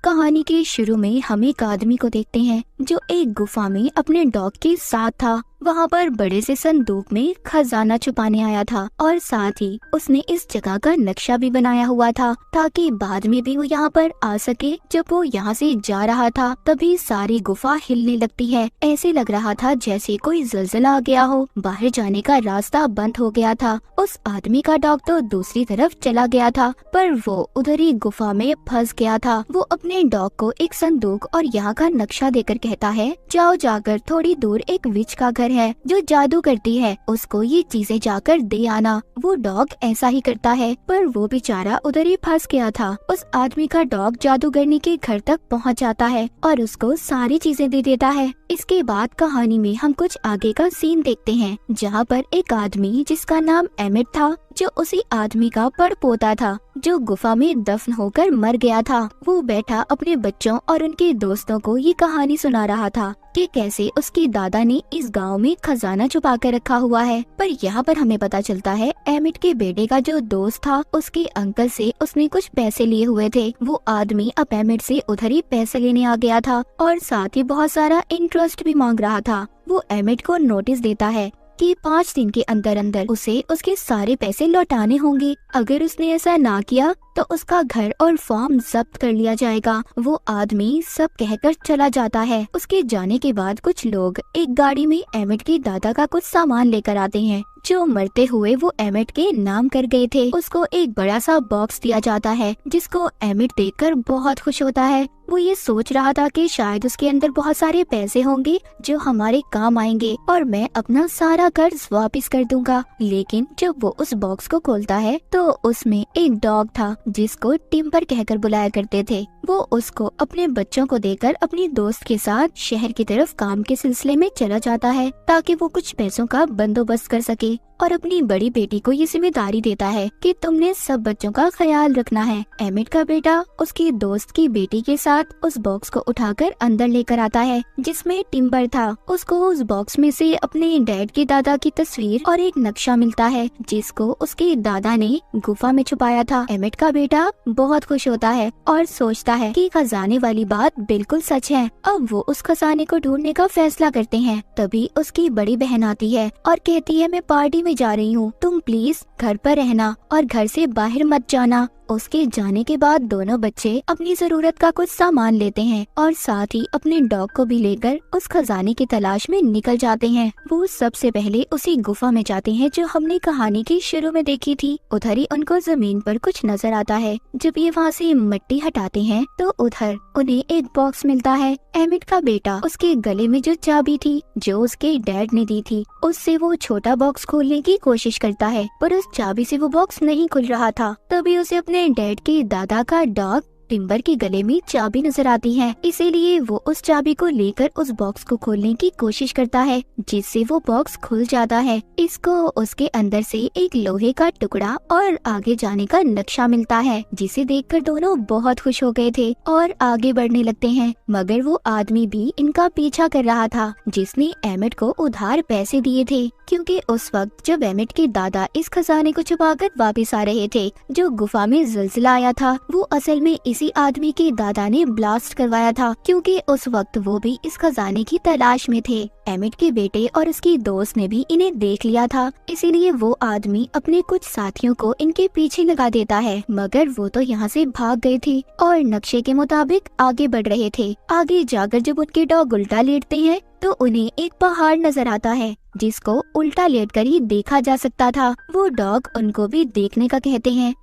कहानी के शुरू में हम एक आदमी को देखते हैं जो एक गुफा में अपने डॉग के साथ था। वहाँ पर बड़े से संदूक में खजाना छुपाने आया था और साथ ही उसने इस जगह का नक्शा भी बनाया हुआ था ताकि बाद में भी वो यहाँ पर आ सके। जब वो यहाँ से जा रहा था तभी सारी गुफा हिलने लगती है। ऐसे लग रहा था जैसे कोई ज़लज़ला आ गया हो। बाहर जाने का रास्ता बंद हो गया था। उस आदमी का डॉग तो दूसरी तरफ चला गया था पर वो उधर ही गुफा में फंस गया था। वो अपने डॉग को एक संदूक और यहाँ का नक्शा देकर कहता है, जाओ जाकर थोड़ी दूर एक विच का घर है जो जादू करती है, उसको ये चीजें जाकर दे आना। वो डॉग ऐसा ही करता है पर वो बेचारा उधर ही फंस गया था। उस आदमी का डॉग जादूगरनी के घर तक पहुंच जाता है और उसको सारी चीजें दे देता है। इसके बाद कहानी में हम कुछ आगे का सीन देखते हैं जहाँ पर एक आदमी जिसका नाम एमिट था, जो उसी आदमी का पड़पोता था जो गुफा में दफन होकर मर गया था। वो बैठा अपने बच्चों और उनके दोस्तों को ये कहानी सुना रहा था कि कैसे उसके दादा ने इस गांव में खजाना छुपा कर रखा हुआ है। पर यहाँ पर हमें पता चलता है एमिट के बेटे का जो दोस्त था उसके अंकल से उसने कुछ पैसे लिए हुए थे। वो आदमी अब एमिट से उधर ही पैसे लेने आ गया था और साथ ही बहुत सारा इंटरेस्ट भी मांग रहा था। वो एमिट को नोटिस देता है कि 5 दिन के अंदर अंदर उसे उसके सारे पैसे लौटाने होंगे। अगर उसने ऐसा ना किया तो उसका घर और फार्म जब्त कर लिया जाएगा। वो आदमी सब कहकर चला जाता है। उसके जाने के बाद कुछ लोग एक गाड़ी में एमिट के दादा का कुछ सामान लेकर आते हैं जो मरते हुए वो एमिट के नाम कर गए थे। उसको एक बड़ा सा बॉक्स दिया जाता है जिसको एमिट देखकर बहुत खुश होता है। वो ये सोच रहा था कि शायद उसके अंदर बहुत सारे पैसे होंगे जो हमारे काम आएंगे और मैं अपना सारा कर्ज वापस कर दूंगा। लेकिन जब वो उस बॉक्स को खोलता है तो उसमें एक डॉग था जिसको टिम्बर कहकर बुलाया करते थे। वो उसको अपने बच्चों को देकर अपने दोस्त के साथ शहर की तरफ काम के सिलसिले में चला जाता है ताकि वो कुछ पैसों का बंदोबस्त कर सके और अपनी बड़ी बेटी को ये जिम्मेदारी देता है कि तुमने सब बच्चों का ख्याल रखना है। एमिट का बेटा उसके दोस्त की बेटी के साथ उस बॉक्स को उठाकर अंदर लेकर आता है जिसमें टिम्बर था। उसको उस बॉक्स में से अपने डैड के दादा की तस्वीर और एक नक्शा मिलता है जिसको उसके दादा ने गुफा में छुपाया था। एमिट का बेटा बहुत खुश होता है और सोचता है कि खजाने वाली बात बिल्कुल सच है। अब वो उस खजाने को ढूंढने का फैसला करते हैं। तभी उसकी बड़ी बहन आती है और कहती है, मैं पार्टी में जा रही हूँ, तुम प्लीज घर पर रहना और घर से बाहर मत जाना। उसके जाने के बाद दोनों बच्चे अपनी जरूरत का कुछ सामान लेते हैं और साथ ही अपने डॉग को भी लेकर उस खजाने की तलाश में निकल जाते हैं। वो सबसे पहले उसी गुफा में जाते हैं जो हमने कहानी के शुरू में देखी थी। उधर ही उनको जमीन पर कुछ नजर आता है। जब ये वहाँ से मिट्टी हटाते हैं तो उधर उन्हें एक बॉक्स मिलता है। एमिट का बेटा उसके गले में जो चाबी थी जो उसके डैड ने दी थी, उससे वो छोटा बॉक्स खोलने की कोशिश करता है पर उस चाबी से वो बॉक्स नहीं खुल रहा था। तभी उसे अपने डैड के दादा का डॉग टिम्बर के गले में चाबी नजर आती है। इसीलिए वो उस चाबी को लेकर उस बॉक्स को खोलने की कोशिश करता है जिससे वो बॉक्स खुल जाता है। इसको उसके अंदर से एक लोहे का टुकड़ा और आगे जाने का नक्शा मिलता है जिसे देखकर दोनों बहुत खुश हो गए थे और आगे बढ़ने लगते हैं। मगर वो आदमी भी इनका पीछा कर रहा था जिसने एमिट को उधार पैसे दिए थे, क्योंकि उस वक्त जब एमिट के दादा इस खजाने को छुपाकर वापस आ रहे थे जो गुफा में ज़लज़ला आया था वो असल में इसी आदमी के दादा ने ब्लास्ट करवाया था, क्योंकि उस वक्त वो भी इस खजाने की तलाश में थे। एमिट के बेटे और उसकी दोस्त ने भी इन्हें देख लिया था, इसीलिए वो आदमी अपने कुछ साथियों को इनके पीछे लगा देता है। मगर वो तो यहाँ से भाग गए थे और नक्शे के मुताबिक आगे बढ़ रहे थे। आगे जाकर जब उनके डॉग उल्टा लेटते हैं तो उन्हें एक पहाड़ नजर आता है जिसको उल्टा लेटकर ही देखा जा सकता था। वो डॉग उनको भी देखने का कहते हैं।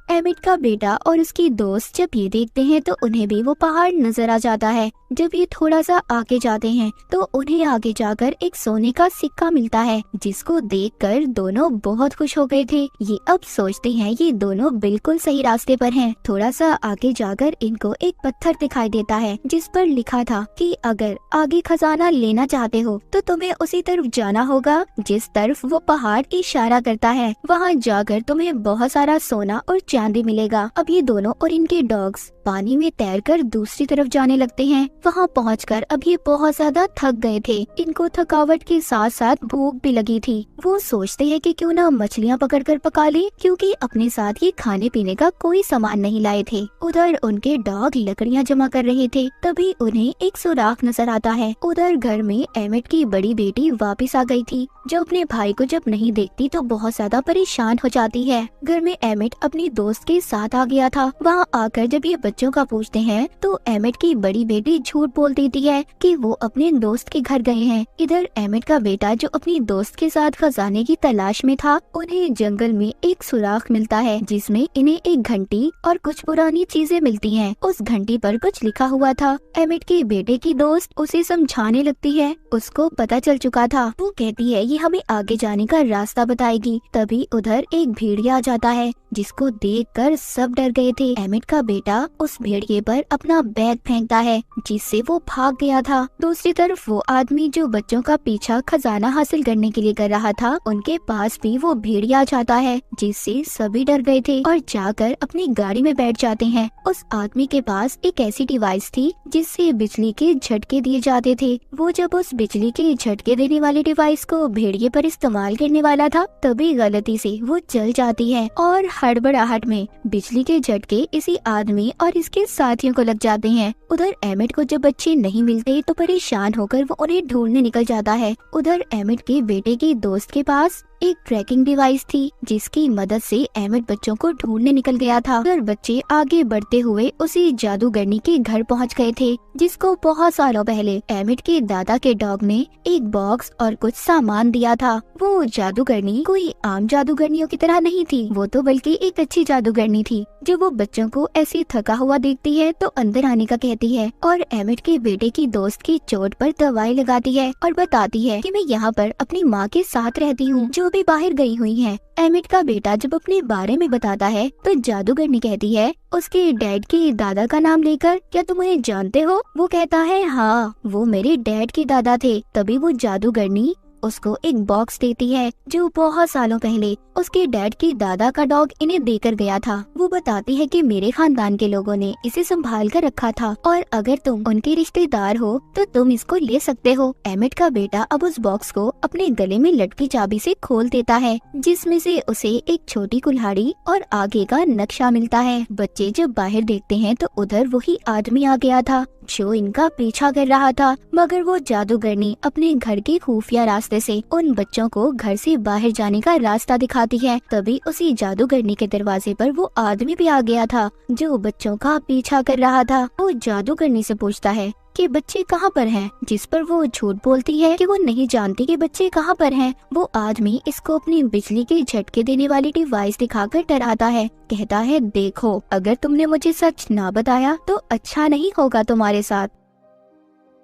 एमिट का बेटा और उसकी दोस्त जब ये देखते हैं तो उन्हें भी वो पहाड़ नजर आ जाता है। जब ये थोड़ा सा आगे जाते हैं तो उन्हें आगे जाकर एक सोने का सिक्का मिलता है जिसको देखकर दोनों बहुत खुश हो गए थे। ये अब सोचते हैं ये दोनों बिल्कुल सही रास्ते पर हैं। थोड़ा सा आगे जाकर इनको एक पत्थर दिखाई देता है जिस पर लिखा था कि अगर आगे खजाना लेना चाहते हो तो तुम्हें उसी तरफ जाना होगा जिस तरफ वो पहाड़ इशारा करता है। वहाँ जाकर तुम्हें बहुत सारा सोना और चांदी मिलेगा। अब ये दोनों और इनके डॉग्स पानी में तैरकर दूसरी तरफ जाने लगते हैं। वहाँ पहुंचकर अब ये बहुत ज्यादा थक गए थे। इनको थकावट के साथ साथ भूख भी लगी थी। वो सोचते हैं कि क्यों ना मछलियाँ पकड़कर पका ले, क्योंकि अपने साथ ये खाने पीने का कोई सामान नहीं लाए थे। उधर उनके डॉग लकड़ियाँ जमा कर रहे थे, तभी उन्हें एक सुराख नजर आता है। उधर घर में एमिट की बड़ी बेटी वापस आ गई थी, जो अपने भाई को जब नहीं देखती तो बहुत ज्यादा परेशान हो जाती है। घर में एमिट अपनी दोस्त के साथ आ गया था। वहाँ आकर जब ये बच्चों का पूछते हैं तो एमिट की बड़ी बेटी झूठ बोल देती है कि वो अपने दोस्त के घर गए हैं। इधर एमिट का बेटा जो अपनी दोस्त के साथ खजाने की तलाश में था, उन्हें जंगल में एक सुराख मिलता है जिसमें इन्हें एक घंटी और कुछ पुरानी चीजें मिलती हैं। उस घंटी पर कुछ लिखा हुआ था। एमिट के बेटे की दोस्त उसे समझाने लगती है। उसको पता चल चुका था। वो कहती है ये हमें आगे जाने का रास्ता बताएगी। तभी उधर एक भेड़िया आ जाता है, जिसको देखकर सब डर गए थे। एमिट का बेटा उस भेड़िए पर अपना बैग फेंकता है, जिससे वो भाग गया था। दूसरी तरफ वो आदमी जो बच्चों का पीछा खजाना हासिल करने के लिए कर रहा था, उनके पास भी वो भेड़िया जाता है, जिससे सभी डर गए थे और जाकर अपनी गाड़ी में बैठ जाते हैं। उस आदमी के पास एक ऐसी डिवाइस थी जिससे बिजली के झटके दिए जाते थे। वो जब उस बिजली के झटके देने वाले डिवाइस को भेड़िए पर इस्तेमाल करने वाला था, तभी गलती से वो जल जाती है और हड़बड़ाहट में बिजली के झटके इसी आदमी और इसके साथियों को लग जाते हैं। उधर एमिट को जब बच्चे नहीं मिलते तो परेशान होकर वो उन्हें ढूंढने निकल जाता है। उधर एमिट के बेटे की दोस्त के पास एक ट्रैकिंग डिवाइस थी, जिसकी मदद से एमिट बच्चों को ढूंढने निकल गया था। उधर बच्चे आगे बढ़ते हुए उसी जादूगरनी के घर पहुंच गए थे, जिसको बहुत सालों पहले एमिट के दादा के डॉग ने एक बॉक्स और कुछ सामान दिया था। वो जादूगरनी कोई आम जादूगरनियों की तरह नहीं थी, वो तो बल्कि एक अच्छी जादूगरनी थी। जो वो बच्चों को ऐसे थका हुआ देखती है तो अंदर आने का कहती है और एमिट के बेटे की दोस्त की चोट पर दवाई लगाती है और बताती है कि मैं यहाँ पर अपनी माँ के साथ रहती हूँ, जो भी बाहर गई हुई है। एमिट का बेटा जब अपने बारे में बताता है तो जादूगरनी कहती है उसके डैड के दादा का नाम लेकर, क्या तुम उन्हें जानते हो? वो कहता है हाँ, वो मेरे डैड के दादा थे। तभी वो जादूगरनी उसको एक बॉक्स देती है जो बहुत सालों पहले उसके डैड के दादा का डॉग इन्हें देकर गया था। वो बताती है कि मेरे खानदान के लोगों ने इसे संभाल कर रखा था और अगर तुम उनके रिश्तेदार हो तो तुम इसको ले सकते हो। एमिट का बेटा अब उस बॉक्स को अपने गले में लटकी चाबी से खोल देता है, जिसमें से उसे एक छोटी कुल्हाड़ी और आगे का नक्शा मिलता है। बच्चे जब बाहर देखते हैं तो उधर वही आदमी आ गया था जो इनका पीछा कर रहा था, मगर वो जादूगरनी अपने घर के खुफिया रास्ते से उन बच्चों को घर से बाहर जाने का रास्ता दिखाती है। तभी उसी जादूगरनी के दरवाजे पर वो आदमी भी आ गया था जो बच्चों का पीछा कर रहा था। वो जादूगरनी से पूछता है कि बच्चे कहाँ पर हैं, जिस पर वो झूठ बोलती है कि वो नहीं जानती कि बच्चे कहाँ पर हैं। वो आदमी इसको अपनी बिजली के झटके देने वाली डिवाइस दिखाकर डराता है। कहता है देखो, अगर तुमने मुझे सच ना बताया तो अच्छा नहीं होगा तुम्हारे साथ।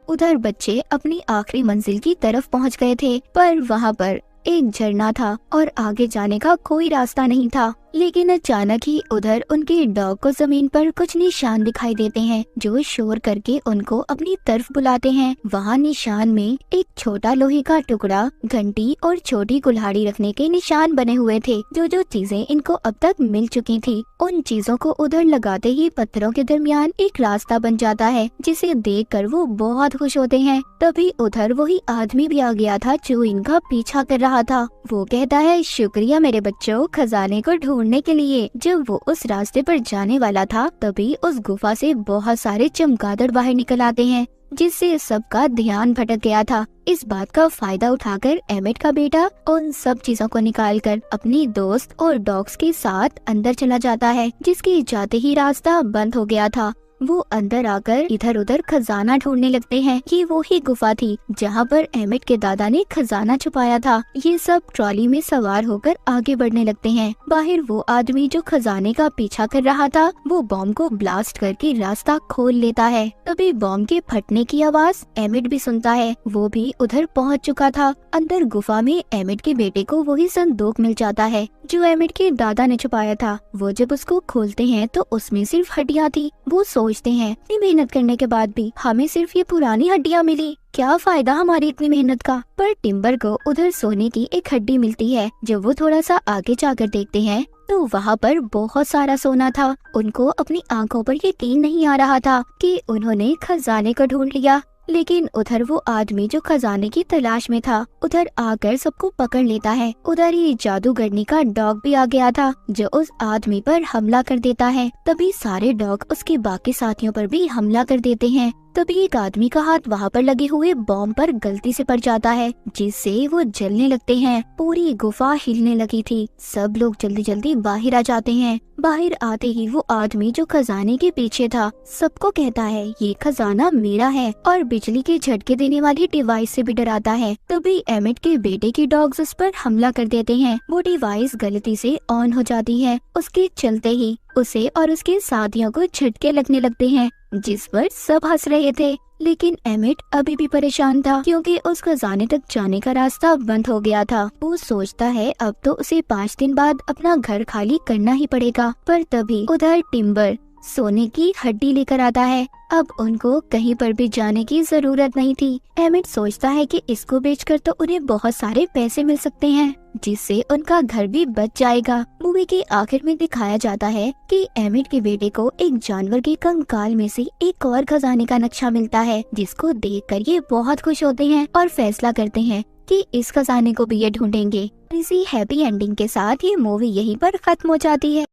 उधर बच्चे अपनी आखिरी मंजिल की तरफ पहुंच गए थे, पर वहां पर एक झरना था और आगे जाने का कोई रास्ता नहीं था। लेकिन अचानक ही उधर उनके डॉग को जमीन पर कुछ निशान दिखाई देते हैं जो शोर करके उनको अपनी तरफ बुलाते हैं। वहाँ निशान में एक छोटा लोहे का टुकड़ा, घंटी और छोटी कुल्हाड़ी रखने के निशान बने हुए थे। जो चीजें इनको अब तक मिल चुकी थी, उन चीजों को उधर लगाते ही पत्थरों के दरमियान एक रास्ता बन जाता है, जिसे देखकर वो बहुत खुश होते हैं। तभी उधर वही आदमी भी आ गया था जो इनका पीछा कर रहा था। वो कहता है शुक्रिया मेरे बच्चों खजाने को ढूंढने के लिए। जब वो उस रास्ते पर जाने वाला था तभी उस गुफा से बहुत सारे चमगादड़ बाहर निकल आते हैं, जिससे सबका ध्यान भटक गया था। इस बात का फायदा उठाकर एमिट का बेटा उन सब चीजों को निकालकर अपनी दोस्त और डॉग्स के साथ अंदर चला जाता है, जिसके जाते ही रास्ता बंद हो गया था। वो अंदर आकर इधर उधर खजाना ढूंढने लगते हैं। ये वो ही गुफा थी जहाँ पर एमिट के दादा ने खजाना छुपाया था। ये सब ट्रॉली में सवार होकर आगे बढ़ने लगते हैं। बाहर वो आदमी जो खजाने का पीछा कर रहा था, वो बॉम्ब को ब्लास्ट करके रास्ता खोल लेता है। तभी बॉम्ब के फटने की आवाज एमिट भी सुनता है। वो भी उधर पहुँच चुका था। अंदर गुफा में एमिट के बेटे को वही संदूक मिल जाता है जो एमिट के दादा ने छुपाया था। वो जब उसको खोलते हैं तो उसमें सिर्फ हड्डियाँ थी। वो सोचते हैं इतनी मेहनत करने के बाद भी हमें सिर्फ ये पुरानी हड्डियाँ मिली, क्या फायदा हमारी इतनी मेहनत का। पर टिम्बर को उधर सोने की एक हड्डी मिलती है। जब वो थोड़ा सा आगे जाकर देखते हैं तो वहाँ पर बहुत सारा सोना था। उनको अपनी आंखों पर यकीन नहीं आ रहा था कि उन्होंने खजाने को ढूंढ लिया। लेकिन उधर वो आदमी जो खजाने की तलाश में था उधर आकर सबको पकड़ लेता है। उधर ही जादूगरनी का डॉग भी आ गया था जो उस आदमी पर हमला कर देता है। तभी सारे डॉग उसके बाकी साथियों पर भी हमला कर देते हैं। तभी एक आदमी का हाथ वहाँ पर लगे हुए बॉम्ब पर गलती से पड़ जाता है जिससे वो जलने लगते हैं। पूरी गुफा हिलने लगी थी। सब लोग जल्दी जल्दी बाहर आ जाते हैं। बाहर आते ही वो आदमी जो खजाने के पीछे था सबको कहता है ये खजाना मेरा है और बिजली के झटके देने वाली डिवाइस से भी डराता है। तभी एमिट के बेटे की डॉग्स उस पर हमला कर देते हैं। वो डिवाइस गलती से ऑन हो जाती है। उसके चलते ही उसे और उसके साथियों को झटके लगने लगते हैं जिस पर सब हंस रहे थे। लेकिन एमिट अभी भी परेशान था क्योंकि उस खजाने तक जाने का रास्ता बंद हो गया था। वो सोचता है अब तो उसे 5 दिन बाद अपना घर खाली करना ही पड़ेगा। पर तभी उधर टिम्बर सोने की हड्डी लेकर आता है। अब उनको कहीं पर भी जाने की जरूरत नहीं थी। एमिट सोचता है कि इसको बेचकर तो उन्हें बहुत सारे पैसे मिल सकते हैं जिससे उनका घर भी बच जाएगा। मूवी के आखिर में दिखाया जाता है कि एमिट के बेटे को एक जानवर के कंकाल में से एक और खजाने का नक्शा मिलता है जिसको देखकर ये बहुत खुश होते हैं और फैसला करते हैं कि इस खजाने को भी ये ढूंढेंगे। इसी हैप्पी एंडिंग के साथ ये मूवी यहीं पर खत्म हो जाती है।